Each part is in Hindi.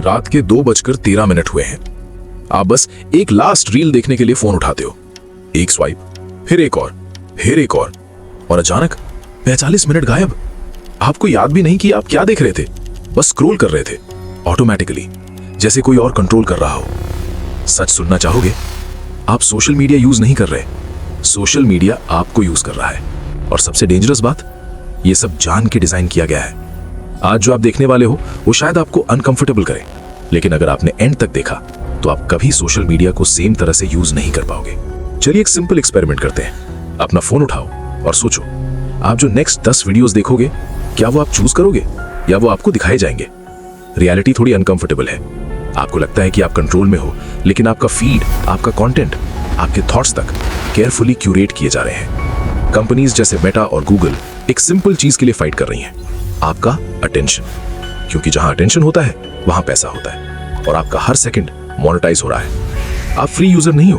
रात के 2:13 हुए हैं। आप बस एक लास्ट रील देखने के लिए फोन उठाते हो। एक स्वाइप, फिर एक और, फिर एक और अचानक 45 मिनट गायब। आपको याद भी नहीं कि आप क्या देख रहे थे, बस स्क्रॉल कर रहे थे ऑटोमेटिकली, जैसे कोई और कंट्रोल कर रहा हो। सच सुनना चाहोगे? आप सोशल मीडिया यूज नहीं कर रहे, सोशल मीडिया आपको यूज कर रहा है। और सबसे डेंजरस बात, ये सब जान के डिजाइन किया गया है। आज जो आप देखने वाले हो वो शायद आपको अनकंफर्टेबल करे, लेकिन अगर आपने एंड तक देखा तो आप कभी सोशल मीडिया को सेम तरह से यूज नहीं कर पाओगे। चलिए एक सिंपल एक्सपेरिमेंट करते हैं। अपना फोन उठाओ और सोचो, आप जो नेक्स्ट 10 वीडियोस देखोगे, क्या वो आप चूज करोगे या वो आपको दिखाए जाएंगे? रियलिटी थोड़ी अनकंफर्टेबल है। आपको लगता है कि आप कंट्रोल में हो, लेकिन आपका फीड, आपका कंटेंट, आपके थॉट्स तक केयरफुली क्यूरेट किए जा रहे हैं। कंपनीज जैसे मेटा और गूगल एक सिंपल चीज के लिए फाइट कर रही हैं, आपका अटेंशन। क्योंकि जहां अटेंशन होता है वहां पैसा होता है, और आपका हर सेकंड मोनेटाइज हो रहा है। आप फ्री यूजर नहीं हो,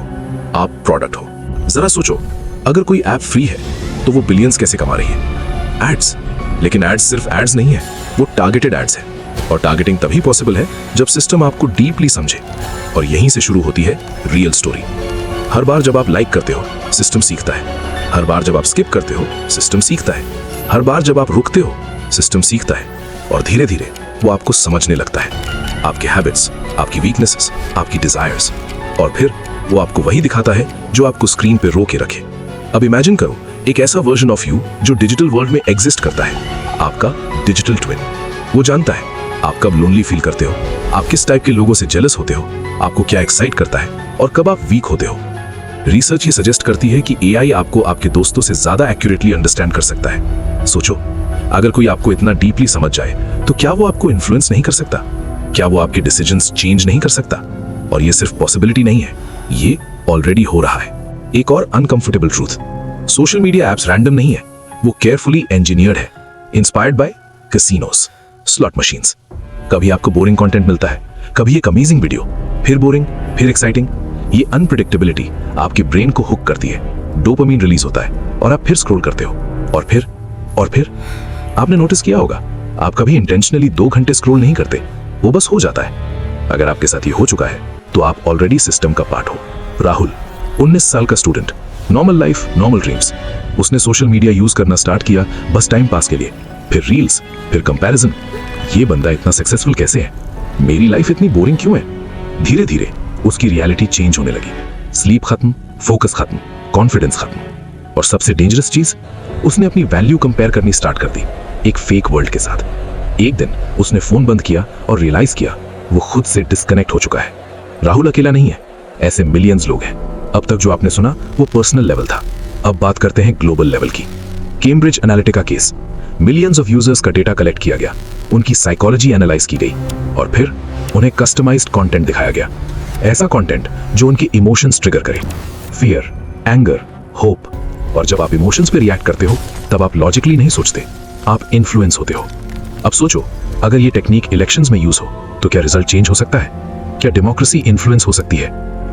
आप प्रोडक्ट हो। जरा सोचो, अगर कोई ऐप फ्री है तो वो बिलियंस कैसे कमा रही है? एड्स। लेकिन एड्स सिर्फ एड्स नहीं है, वो टारगेटेड एड्स है। और टारगेटिंग तभी पॉसिबल है जब सिस्टम आपको डीपली समझे। और यहीं से शुरू होती है रियल स्टोरी। हर बार जब आप लाइक करते हो, सिस्टम सीखता है। हर बार जब आप स्किप करते हो, सिस्टम सीखता है। हर बार जब आप रुकते हो, सिस्टम सीखता है। और धीरे धीरे वो आपको समझने लगता है, आपके हैबिट्स, आपकी वीकनेसेस, आपकी डिजायर्स। और फिर वो आपको वही दिखाता है जो आपको स्क्रीन पे रोके रखे। अब इमेजिन करो एक ऐसा वर्जन ऑफ यू जो डिजिटल वर्ल्ड में एग्जिस्ट करता है, आपका डिजिटल ट्विन। वो जानता है आप कब लोनली फील करते हो, आप किस टाइप के लोगों से जेलस होते हो, आपको क्या एक्साइट करता है और कब आप वीक होते हो। रिसर्च ये सजेस्ट करती है कि एआई आपको आपके दोस्तों से ज्यादा एक्यूरेटली अंडरस्टैंड कर सकता है। सोचो, अगर कोई आपको इतना डीपली समझ जाए तो क्या वो आपको इन्फ्लुएंस नहीं कर सकता? क्या वो आपके डिसीजंस चेंज नहीं कर सकता? और ये सिर्फ पॉसिबिलिटी नहीं है, ये ऑलरेडी हो रहा है। एक और uncomfortable truth, social media apps random नहीं है, वो केयरफुली इंजीनियर्ड है, inspired by casinos, slot machines. कभी आपको बोरिंग कंटेंट मिलता है, कभी एक अमेजिंग वीडियो, फिर बोरिंग, फिर एक्साइटिंग। ये अनप्रेडिक्टेबिलिटी आपके ब्रेन को हुक करती है, डोपामिन रिलीज होता है और आप फिर स्क्रॉल करते हो। और फिर आपने नोटिस किया होगा, आप कभी इंटेंशनली 2 घंटे स्क्रॉल नहीं करते, वो बस हो जाता है। अगर आपके साथ ये हो चुका है तो आप ऑलरेडी सिस्टम का पार्ट हो। राहुल, 19 साल का student, normal life, normal dreams. उसने सोशल मीडिया यूज करना स्टार्ट किया बस टाइम पास के लिए, फिर रील्स, फिर कंपैरिजन। ये बंदा इतना सक्सेसफुल कैसे है? मेरी लाइफ इतनी बोरिंग क्यों है? धीरे धीरे उसकी रियलिटी चेंज होने लगी। स्लीप खत्म, फोकस खत्म, कॉन्फिडेंस खत्म। और सबसे डेंजरस चीज, उसने अपनी वैल्यू कंपेयर करनी स्टार्ट कर दी एक फेक वर्ल्ड के साथ। एक दिन उसने फोन बंद किया और रियलाइज किया वो खुद से डिस्कनेक्ट हो चुका है। राहुल अकेला नहीं है, ऐसे मिलियंस लोग हैं। अब तक जो आपने सुना वो पर्सनल लेवल था, अब बात करते हैं ग्लोबल लेवल की। Cambridge Analytica case, millions of users का डेटा कलेक्ट किया गया, उनकी साइकोलॉजी एनालाइज की गई और फिर उन्हें कस्टमाइज्ड कंटेंट दिखाया गया। ऐसा कंटेंट जो उनके इमोशंस ट्रिगर करे, फियर, एंगर, होप। और जब आप इमोशंस पे रिएक्ट करते हो तब आप लॉजिकली नहीं सोचते, आप इन्फ्लुएंस होते हो। अब सोचो, अगर ये टेक्निक इलेक्शंस में यूज हो तो क्या रिजल्ट चेंज हो सकता है? क्या डेमोक्रेसी इन्फ्लुएंस हो सकती है?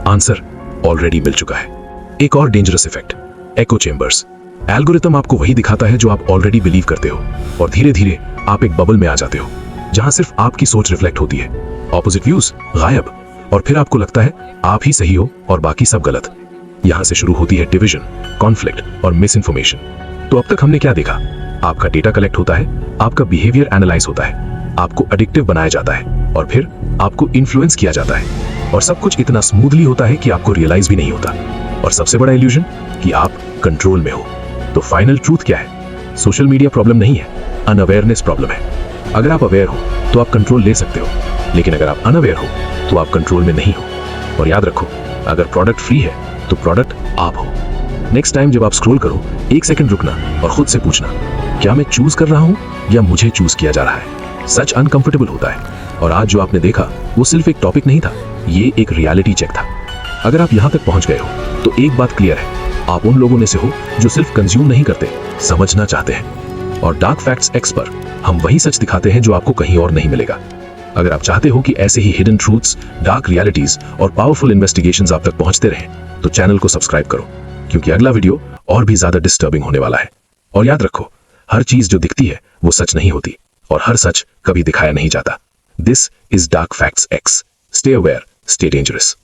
आंसर ऑलरेडी मिल चुका है। एक और डेंजरस इफेक्ट, एको चेंबर्स। एल्गोरिथम आपको वही दिखाता है जो आप ऑलरेडी बिलीव करते हो, और धीरे धीरे आप एक बबल में आ जाते हो जहां सिर्फ आपकी सोच रिफ्लेक्ट होती है। ऑपोजिट व्यूज गायब, और फिर आपको लगता है आप ही सही हो और बाकी सब गलत। यहां से शुरू होती है डिवीजन, कॉन्फ्लिक्ट और मिस इन्फॉर्मेशन। तो अब तक हमने क्या देखा? आपका डेटा कलेक्ट होता है, आपका बिहेवियर एनालाइज होता है, आपको एडिक्टिव बनाया जाता है और फिर आपको इन्फ्लुएंस किया जाता है। और सब कुछ इतना स्मूथली होता है कि आपको रियलाइज भी नहीं होता। और सबसे बड़ा इल्यूजन कि आप कंट्रोल में हो। तो फाइनल ट्रूथ क्या है? सोशल मीडिया प्रॉब्लम नहीं है, अनअवेयरनेस प्रॉब्लम है। अगर आप अवेयर हो तो आप कंट्रोल ले सकते हो, लेकिन अगर आप अनअवेयर हो तो आप कंट्रोल में नहीं हो। और याद रखो, अगर प्रोडक्ट फ्री है तो प्रोडक्ट आप हो। नेक्स्ट टाइम जब आप स्क्रॉल करो, 1 सेकंड रुकना और खुद से पूछना, क्या मैं चूज कर रहा हूं या मुझे चूज किया जा रहा है? सच अनकंफर्टेबल होता है। और आज जो आपने देखा वो सिर्फ एक टॉपिक नहीं था, ये एक रियलिटी चेक था। अगर आप यहां तक पहुंच गए हो तो एक बात क्लियर है, आप उन लोगों में से हो जो सिर्फ कंज्यूम नहीं करते, समझना चाहते हैं। और डार्क फैक्ट्स एक्स पर हम वही सच दिखाते हैं जो आपको कहीं और नहीं मिलेगा। अगर आप चाहते हो कि ऐसे ही हिडन ट्रूथ्स, डार्क रियलिटीज और पावरफुल इन्वेस्टिगेशंस आप तक पहुंचते रहें, तो चैनल को सब्सक्राइब करो, क्योंकि अगला वीडियो और भी ज्यादा डिस्टर्बिंग होने वाला है। और याद रखो, हर चीज जो दिखती है वो सच नहीं होती, और हर सच कभी दिखाया नहीं जाता। This is dark facts x, stay aware, stay dangerous.